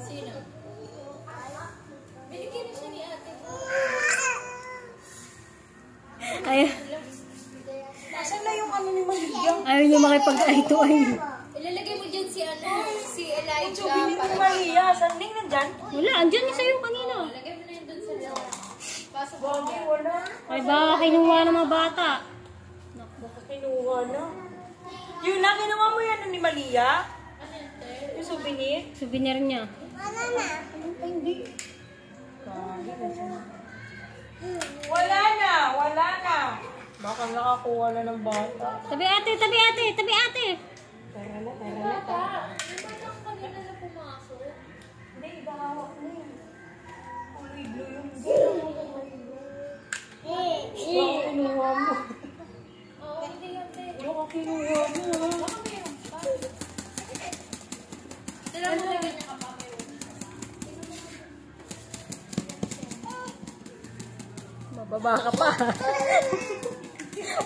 Sino? Binigyan niya siya ni ate. Ay. Nasaan na yung ano ni Malia? Ayaw niya makipag-eye to eye. Ilalagay mo dyan si si Elijah. Sabi ni Malia, saan din nandyan? Wala, andyan niya sa'yo kanina. Ilalagay mo na yun dun sa loob. Pasok mo Bakit niya. wala? Ay, baka kinuha ng mga bata. Baka kinuha na. Yun na, kinuha mo yan ni Malia? Ano yun, te? Yung souvenir? Souvenir niya. Hindi. Wala na, wala na. Baka nakakuha na ng bata. Tabi ate, tabi ate, tabi ate. Tara na, tara na. Bata. Yung bata kanina na pumasok. Hindi, iba hawak na yun. Ang iglo yun. Baka kinuha mo. Oo, hindi yan, te. Baka kinuha mo. Baka meron pa. Sila mo na ganyan ka pa. Bababa ka pa.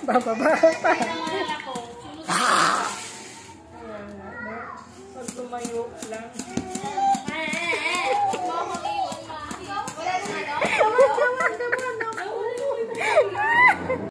Bababa ka pa. Kailangan ako. Pag tumayo lang.